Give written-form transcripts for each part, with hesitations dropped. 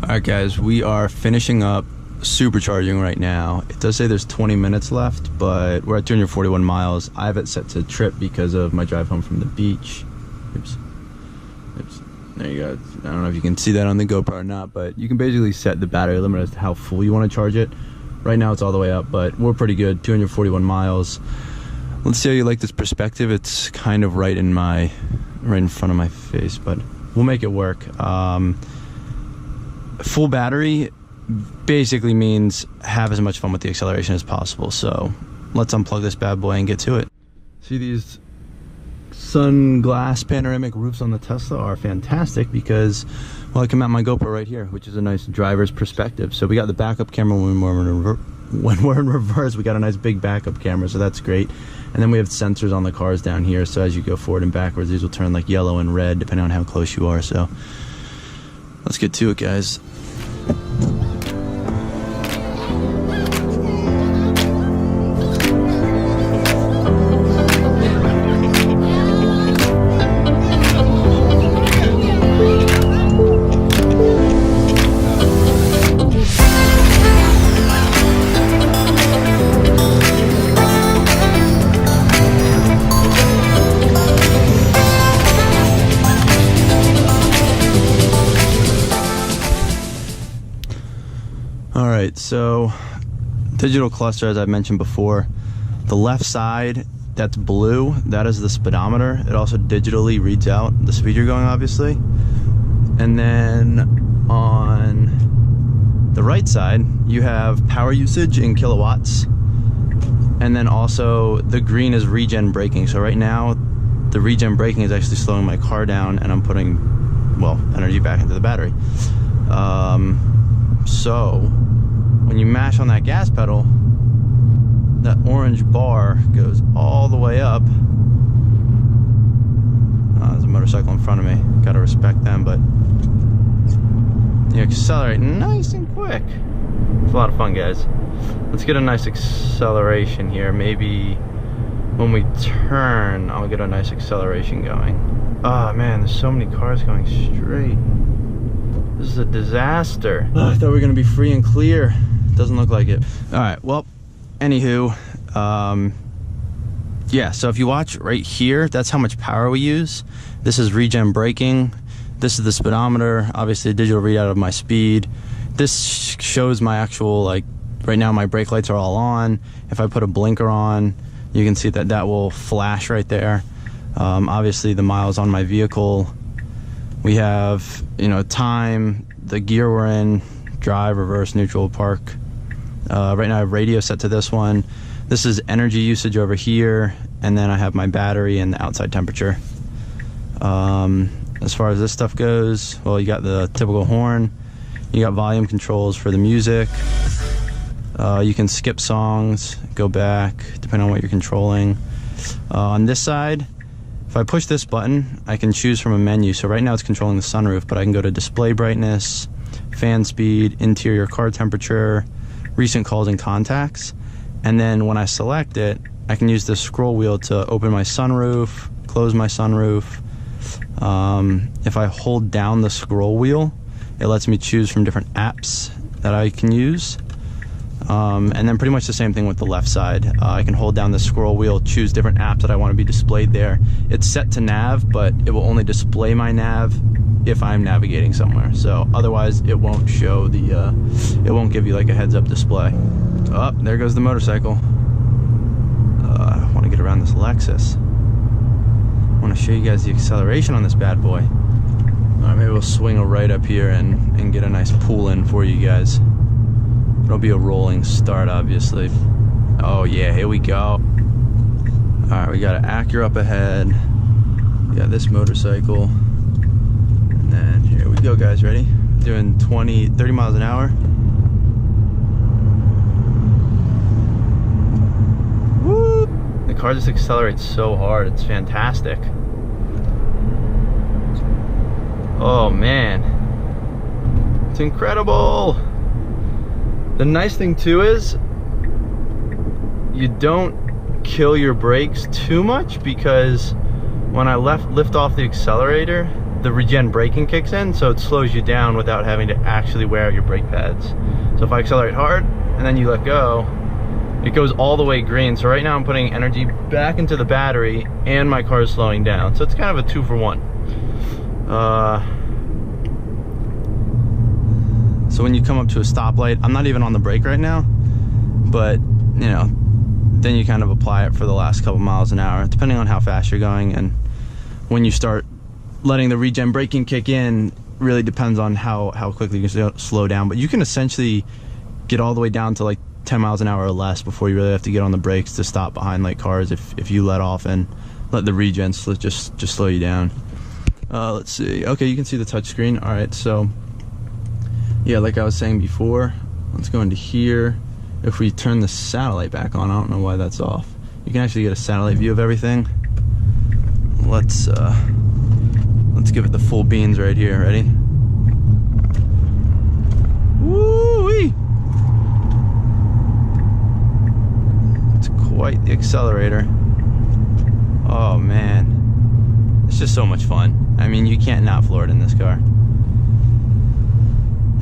Alright guys, we are finishing up supercharging right now. It does say there's 20 minutes left, but we're at 241 miles. I have it set to trip because of my drive home from the beach. Oops. There you go. I don't know if you can see that on the GoPro or not, but you can basically set the battery limit as to how full you want to charge it. Right now it's all the way up, but we're pretty good. 241 miles. Let's see how you like this perspective. It's kind of right in front of my face, but we'll make it work. Full battery basically means have as much fun with the acceleration as possible. So let's unplug this bad boy and get to it. See, these sunglass panoramic roofs on the Tesla are fantastic because, well, I can mount my GoPro right here, which is a nice driver's perspective. So we got the backup camera when we're in reverse. We got a nice big backup camera, so that's great. And then we have sensors on the cars down here, so as you go forward and backwards, these will turn like yellow and red depending on how close you are. So let's get to it, guys. Alright, so digital cluster, as I mentioned before, the left side that's blue, that is the speedometer. It also digitally reads out the speed you're going, obviously. And then on the right side you have power usage in kilowatts, and then also the green is regen braking. So right now the regen braking is actually slowing my car down, and I'm putting, well, energy back into the battery. So when you mash on that gas pedal, that orange bar goes all the way up. There's a motorcycle in front of me, gotta respect them, but you accelerate nice and quick. It's a lot of fun, guys. Let's get a nice acceleration here. Maybe when we turn, I'll get a nice acceleration going. Oh man, there's so many cars going straight. This is a disaster. Oh, I thought we were gonna be free and clear. Doesn't look like it. All right, well, anywho, yeah, so if you watch right here, that's how much power we use. This is regen braking. This is the speedometer, obviously a digital readout of my speed. This shows my actual, like, right now my brake lights are all on. If I put a blinker on, you can see that that will flash right there. Obviously the miles on my vehicle. We have, you know, time, the gear we're in, drive, reverse, neutral, park. Right now I have radio set to this one. This is energy usage over here, and then I have my battery and the outside temperature. As far as this stuff goes, well, you got the typical horn. You got volume controls for the music. You can skip songs, go back, depending on what you're controlling. On this side, if I push this button, I can choose from a menu. So right now it's controlling the sunroof, but I can go to display brightness, fan speed, interior car temperature, recent calls and contacts. And then when I select it, I can use the scroll wheel to open my sunroof, close my sunroof. If I hold down the scroll wheel, it lets me choose from different apps that I can use. And then pretty much the same thing with the left side. I can hold down the scroll wheel, choose different apps that I want to be displayed there. It's set to nav, but it will only display my nav if I'm navigating somewhere. So otherwise it won't show the, it won't give you like a heads up display. Oh, there goes the motorcycle. I want to get around this Lexus. I want to show you guys the acceleration on this bad boy. All right, maybe we'll swing a right up here and get a nice pull in for you guys. It'll be a rolling start, obviously. Oh yeah, here we go. All right, we got an Acura up ahead. We got this motorcycle. And then here we go, guys. Ready? Doing 30 miles an hour. Woo! The car just accelerates so hard. It's fantastic. Oh man, it's incredible. The nice thing too is you don't kill your brakes too much, because when I lift off the accelerator, the regen braking kicks in, so it slows you down without having to actually wear out your brake pads. So if I accelerate hard and then you let go, it goes all the way green. So right now I'm putting energy back into the battery and my car is slowing down. So it's kind of a 2-for-1. So when you come up to a stoplight, I'm not even on the brake right now, but you know, then you kind of apply it for the last couple miles an hour, depending on how fast you're going. And when you start letting the regen braking kick in, really depends on how quickly you can slow down. But you can essentially get all the way down to like 10 miles an hour or less before you really have to get on the brakes to stop behind like cars if you let off and let the regen just slow you down. Let's see. Okay, you can see the touchscreen. All right, so yeah, like I was saying before, let's go into here. If we turn the satellite back on, I don't know why that's off. You can actually get a satellite view of everything. Let's give it the full beans right here. Ready? Woo-wee! It's quite the accelerator. Oh man, it's just so much fun. I mean, you can't not floor it in this car.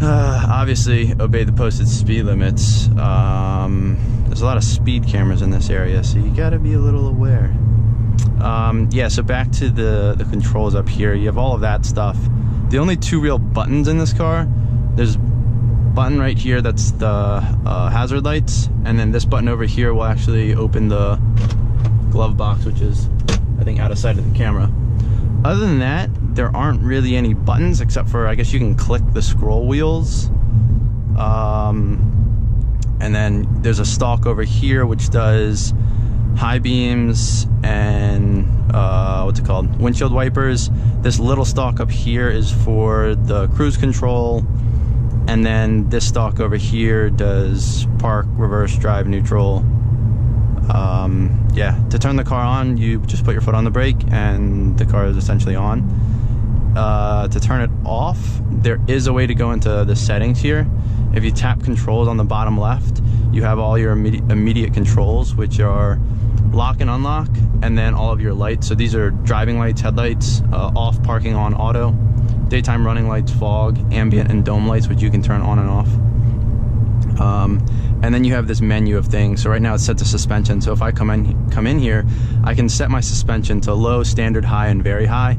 Obviously, obey the posted speed limits. There's a lot of speed cameras in this area, so you gotta be a little aware. Yeah, so back to the controls up here. You have all of that stuff. The only two real buttons in this car, there's a button right here that's the hazard lights, and then this button over here will actually open the glove box, which is, I think, out of sight of the camera. Other than that, there aren't really any buttons, except for, I guess you can click the scroll wheels. And then there's a stalk over here which does high beams and what's it called, windshield wipers. This little stalk up here is for the cruise control, and then this stalk over here does park, reverse, drive, neutral. Yeah, to turn the car on, you just put your foot on the brake and the car is essentially on. To turn it off, there is a way to go into the settings here. If you tap controls on the bottom left, you have all your immediate controls, which are lock and unlock, and then all of your lights. So these are driving lights, headlights, off, parking, on, auto, daytime running lights, fog, ambient, and dome lights, which you can turn on and off. And then you have this menu of things. So right now it's set to suspension. So if I come in here, I can set my suspension to low, standard, high, and very high.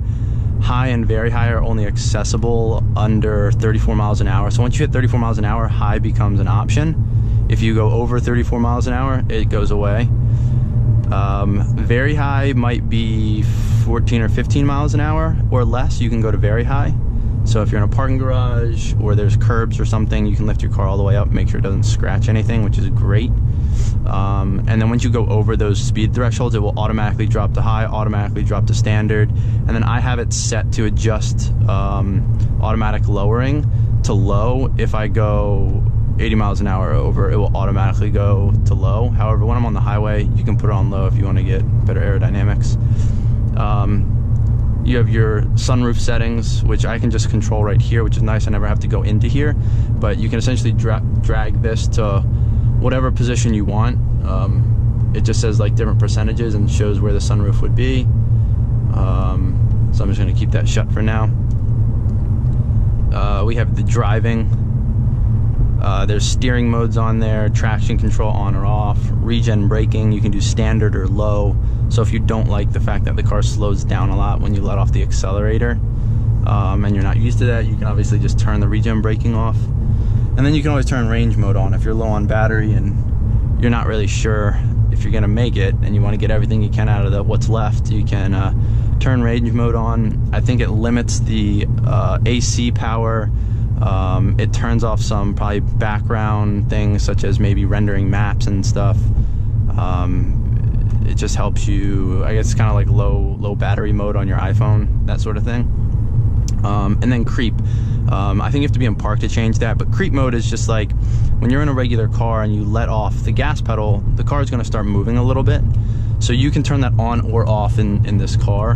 High and very high are only accessible under 34 miles an hour. So once you hit 34 miles an hour, high becomes an option. If you go over 34 miles an hour, it goes away. Very high might be 14 or 15 miles an hour or less. You can go to very high. So if you're in a parking garage or there's curbs or something, you can lift your car all the way up, make sure it doesn't scratch anything, which is great. And then once you go over those speed thresholds, it will automatically drop to high, automatically drop to standard. And then I have it set to adjust automatic lowering to low. If I go 80 miles an hour over, it will automatically go to low. However, when I'm on the highway, you can put it on low if you want to get better aerodynamics. You have your sunroof settings, which I can just control right here, which is nice. I never have to go into here, but you can essentially drag this to whatever position you want. It just says like different percentages and shows where the sunroof would be. So I'm just going to keep that shut for now. We have the driving. There's steering modes on there, traction control on or off, regen braking. You can do standard or low. So if you don't like the fact that the car slows down a lot when you let off the accelerator, and you're not used to that, you can obviously just turn the regen braking off. And then you can always turn range mode on if you're low on battery and you're not really sure if you're gonna make it and you want to get everything you can out of what's left. You can turn range mode on. I think it limits the AC power. It turns off some probably background things such as maybe rendering maps and stuff. It just helps you, I guess it's kind of like low battery mode on your iPhone, that sort of thing. And then creep. I think you have to be in park to change that, but creep mode is just like when you're in a regular car and you let off the gas pedal, the car is going to start moving a little bit. So you can turn that on or off in this car.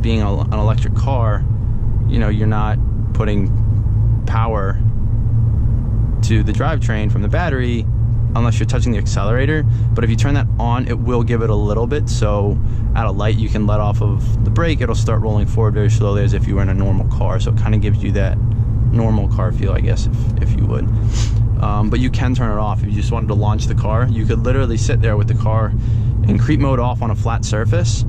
Being an electric car, you know, you're not putting power to the drivetrain from the battery unless you're touching the accelerator. But if you turn that on, it will give it a little bit. So at a light, you can let off of the brake. It'll start rolling forward very slowly as if you were in a normal car. So it kind of gives you that normal car feel, I guess, if you would. But you can turn it off if you just wanted to launch the car. You could literally sit there with the car in creep mode off on a flat surface.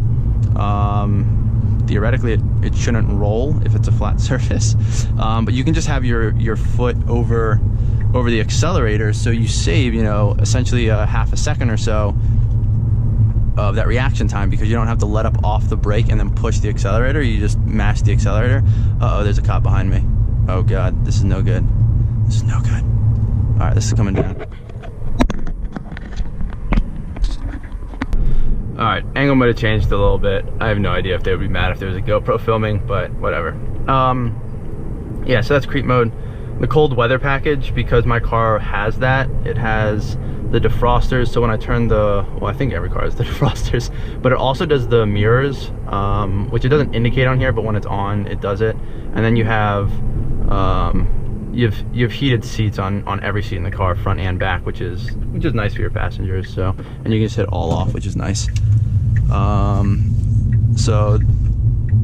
Theoretically, it shouldn't roll if it's a flat surface, but you can just have your foot over the accelerator, so you save, you know, essentially a half a second or so of that reaction time, because you don't have to let up off the brake and then push the accelerator. You just mash the accelerator. Uh-oh, there's a cop behind me. Oh God, this is no good. This is no good. All right, this is coming down. All right, angle might have changed a little bit. I have no idea if they would be mad if there was a GoPro filming, but whatever. Yeah, so that's creep mode. The cold weather package, because my car has that, it has the defrosters. So when I turn well, I think every car has the defrosters, but it also does the mirrors, which it doesn't indicate on here, but when it's on, it does it. And then you have, you have heated seats on every seat in the car, front and back, which is nice for your passengers. So, and you can just hit all off, which is nice. So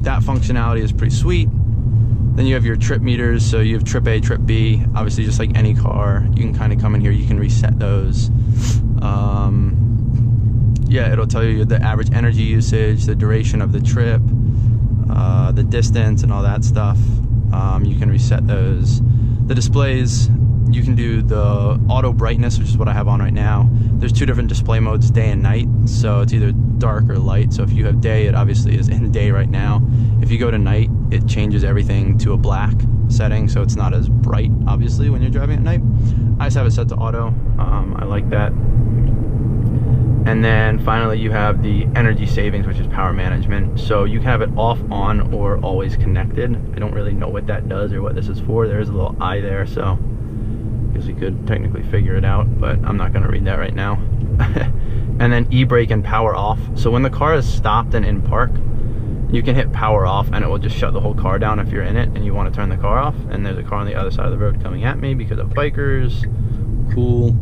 that functionality is pretty sweet. Then you have your trip meters, so you have trip A, trip B. Obviously, just like any car, you can kind of come in here, you can reset those. Yeah, it'll tell you the average energy usage, the duration of the trip, the distance, and all that stuff. You can reset those. The displays, you can do the auto brightness, which is what I have on right now. There's two different display modes, day and night, so it's either dark or light. So if you have day, it obviously is in day right now. If you go to night, it changes everything to a black setting, so it's not as bright, obviously, when you're driving at night. I just have it set to auto. I like that. And then finally, you have the energy savings, which is power management. So you can have it off, on, or always connected. I don't really know what that does or what this is for. There's a little eye there, so I guess you could technically figure it out, but I'm not going to read that right now. And then e-brake and power off. So when the car is stopped and in park, you can hit power off and it will just shut the whole car down if you're in it and you want to turn the car off. And there's a car on the other side of the road coming at me because of bikers. Cool.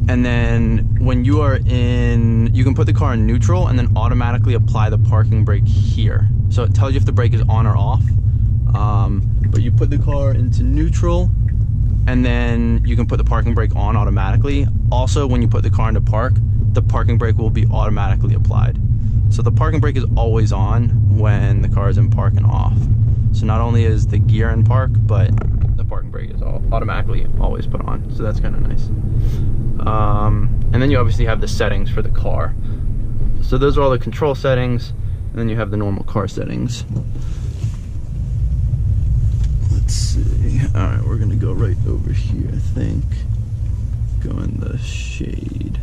And then when you are in, you can put the car in neutral and then automatically apply the parking brake here. So it tells you if the brake is on or off. But you put the car into neutral and then you can put the parking brake on automatically. Also, when you put the car into park, the parking brake will be automatically applied. So the parking brake is always on when the car is in park and off. So not only is the gear in park, but the parking brake is automatically always put on. So that's kind of nice. And then you obviously have the settings for the car. So those are all the control settings, and then you have the normal car settings. Let's see. All right, we're gonna go right over here, I think. Go in the shade.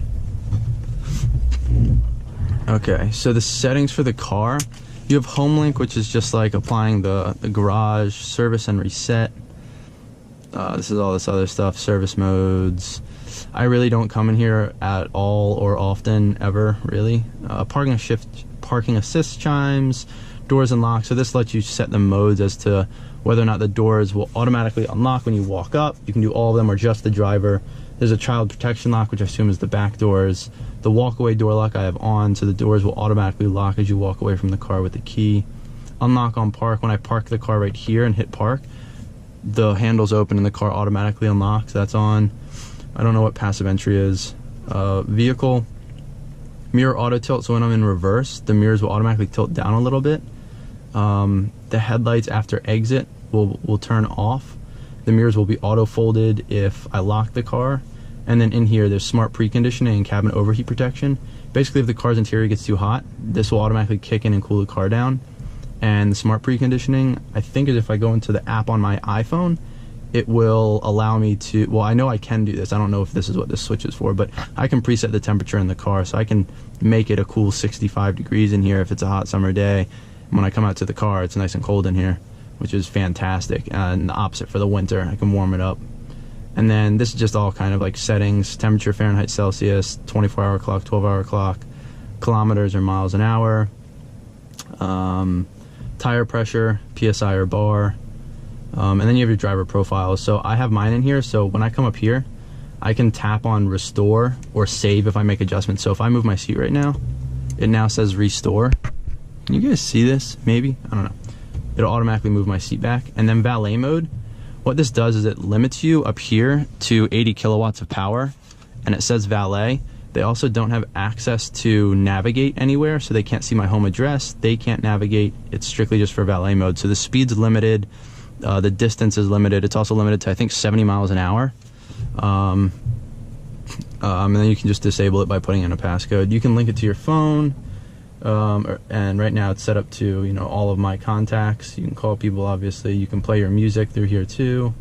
Okay, so the settings for the car, you have home link, which is just like applying the garage, service and reset. This is all this other stuff, service modes. I really don't come in here at all or often, ever, really. Parking assist chimes, doors and locks. So this lets you set the modes as to whether or not the doors will automatically unlock when you walk up. You can do all of them or just the driver. There's a child protection lock, which I assume is the back doors. The walk-away door lock I have on, so the doors will automatically lock as you walk away from the car with the key. Unlock on park. When I park the car right here and hit park, the handles open and the car automatically unlocks. That's on. I don't know what passive entry is. Vehicle. Mirror auto tilt, so when I'm in reverse, the mirrors will automatically tilt down a little bit. The headlights after exit will turn off. The mirrors will be auto folded if I lock the car. And then in here, there's smart preconditioning and cabin overheat protection. Basically, if the car's interior gets too hot, this will automatically kick in and cool the car down. And the smart preconditioning, I think, is if I go into the app on my iPhone, it will allow me to, well, I know I can do this. I don't know if this is what this switch is for, but I can preset the temperature in the car, so I can make it a cool 65 degrees in here if it's a hot summer day. And when I come out to the car, it's nice and cold in here, which is fantastic. And the opposite for the winter, I can warm it up. And then this is just all kind of like settings, temperature, Fahrenheit, Celsius, 24-hour clock, 12-hour clock, kilometers or miles an hour. tire pressure, PSI or bar, and then you have your driver profile. So I have mine in here, so when I come up here, I can tap on restore or save if I make adjustments. So if I move my seat right now, it now says restore. Can you guys see this? Maybe? I don't know. It'll automatically move my seat back. And then valet mode, what this does is it limits you up here to 80 kilowatts of power, and it says valet. They also don't have access to navigate anywhere, so they can't see my home address. They can't navigate. It's strictly just for valet mode. So the speed's limited. The distance is limited. It's also limited to, I think, 70 miles an hour. And then you can just disable it by putting in a passcode. You can link it to your phone, and right now it's set up to, you know, all of my contacts. You can call people, obviously. You can play your music through here too.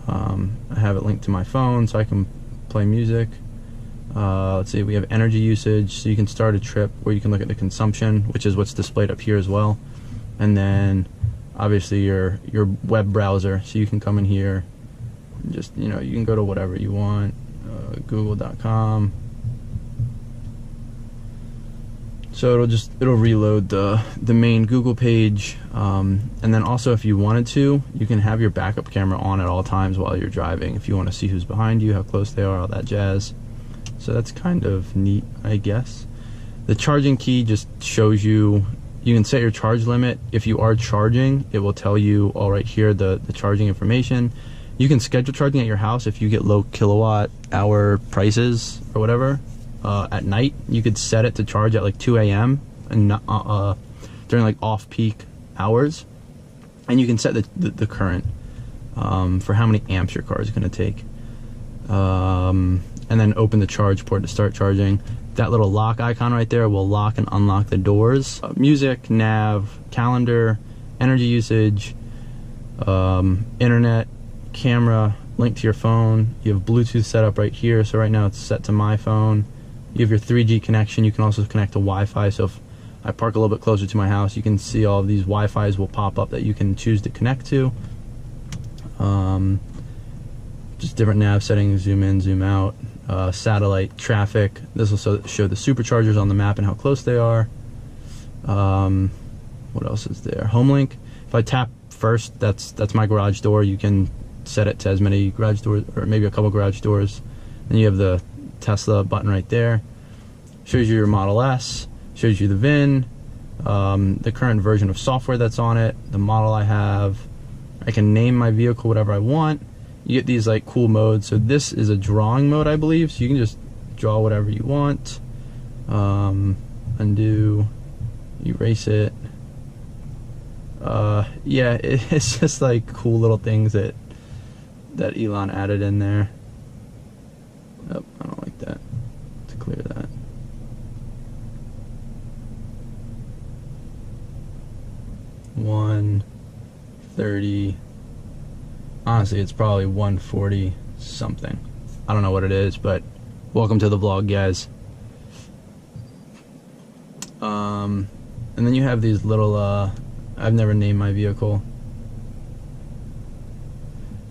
I have it linked to my phone, so I can play music. Let's see, we have energy usage, so you can start a trip where you can look at the consumption, which is what's displayed up here as well. And then obviously your web browser, so you can come in here and just, you know, you can go to whatever you want, google.com. So it'll reload the main Google page, and then also if you wanted to, you can have your backup camera on at all times while you're driving if you want to see who's behind you, how close they are, all that jazz. So that's kind of neat, I guess. The charging key just shows you can set your charge limit. If you are charging, it will tell you all right here the charging information. You can schedule charging at your house if you get low kilowatt hour prices or whatever. At night, you could set it to charge at like 2 a.m. and during like off-peak hours, and you can set the current for how many amps your car is going to take, and then open the charge port to start charging. That little lock icon right there will lock and unlock the doors. Music, nav, calendar, energy usage, internet, camera, link to your phone. You have Bluetooth set up right here, so right now it's set to my phone. You have your 3G connection. You can also connect to Wi-Fi, so if I park a little bit closer to my house, you can see all of these Wi-Fis will pop up that you can choose to connect to. Just different nav settings, zoom in, zoom out, satellite, traffic. This will show the superchargers on the map and how close they are. What else is there? Home link. If I tap first, that's my garage door. You can set it to as many garage doors, or maybe a couple garage doors. Then you have the Tesla button right there. Shows you your Model S, shows you the VIN, the current version of software that's on it, the model I have. I can name my vehicle whatever I want. You get these like cool modes. So this is a drawing mode, I believe, so you can just draw whatever you want. Undo, erase it. Yeah, it's just like cool little things that Elon added in there. Oh, I don't like that. To clear that. $130. Honestly, it's probably 140 something. I don't know what it is, but welcome to the vlog, guys. And then you have these little, I've never named my vehicle.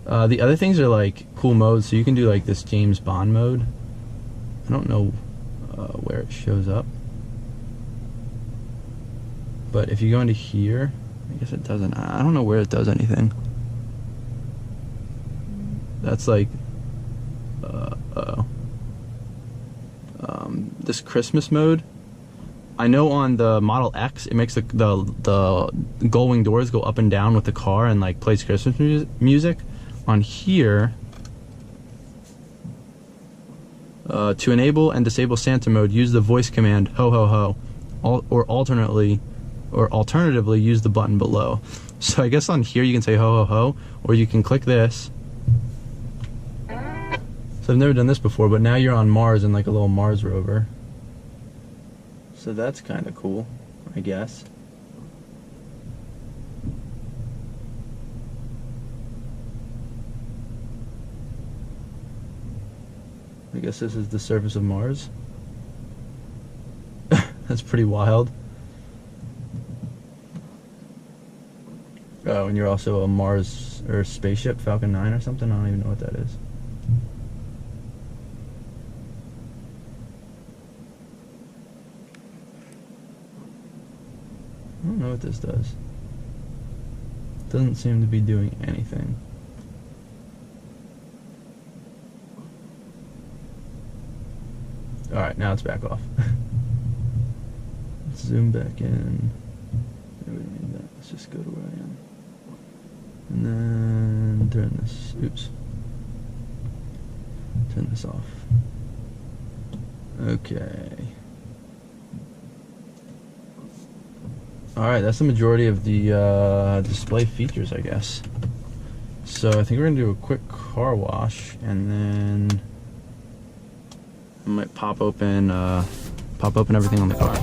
The other things are like cool modes, so you can do like this James Bond mode. I don't know where it shows up, but if you go into here, I guess it doesn't. I don't know where it does anything. That's like this Christmas mode. I know on the Model X, it makes the gull-wing doors go up and down with the car and like plays Christmas music. On here, to enable and disable Santa mode, use the voice command ho ho ho, or alternatively use the button below. So I guess on here you can say ho ho ho, or you can click this. So I've never done this before, but now you're on Mars in like a little Mars rover. So that's kind of cool, I guess. I guess this is the surface of Mars. That's pretty wild. Oh, and you're also a Mars or spaceship, Falcon 9 or something? I don't even know what that is. I don't know what this does. Doesn't seem to be doing anything. Alright, now it's back off. Let's zoom back in. Let's just go to where I am. And then turn this, oops. Turn this off. Okay. Alright, that's the majority of the display features, I guess. So I think we're gonna do a quick car wash, and then I might pop open everything on the car.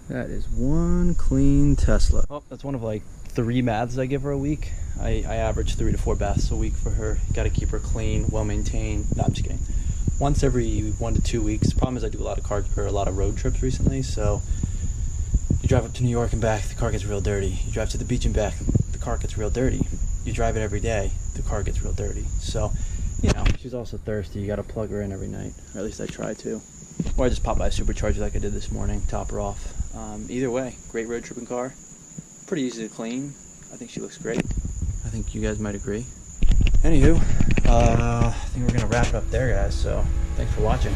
That is one clean Tesla. Oh, that's one of like 3 baths I give her a week. I average 3 to 4 baths a week for her. Got to keep her clean, well maintained. No, I'm just kidding. Once every 1 to 2 weeks. The problem is I do a lot of road trips recently, so you drive up to New York and back, the car gets real dirty. You drive to the beach and back, the car gets real dirty. You drive it every day, the car gets real dirty. So, you know, she's also thirsty. You got to plug her in every night, or at least I try to. Or I just pop by a supercharger like I did this morning, top her off. Either way, great road tripping car. Pretty easy to clean. I think she looks great. I think you guys might agree. Anywho, I think we're going to wrap it up there, guys. So, thanks for watching.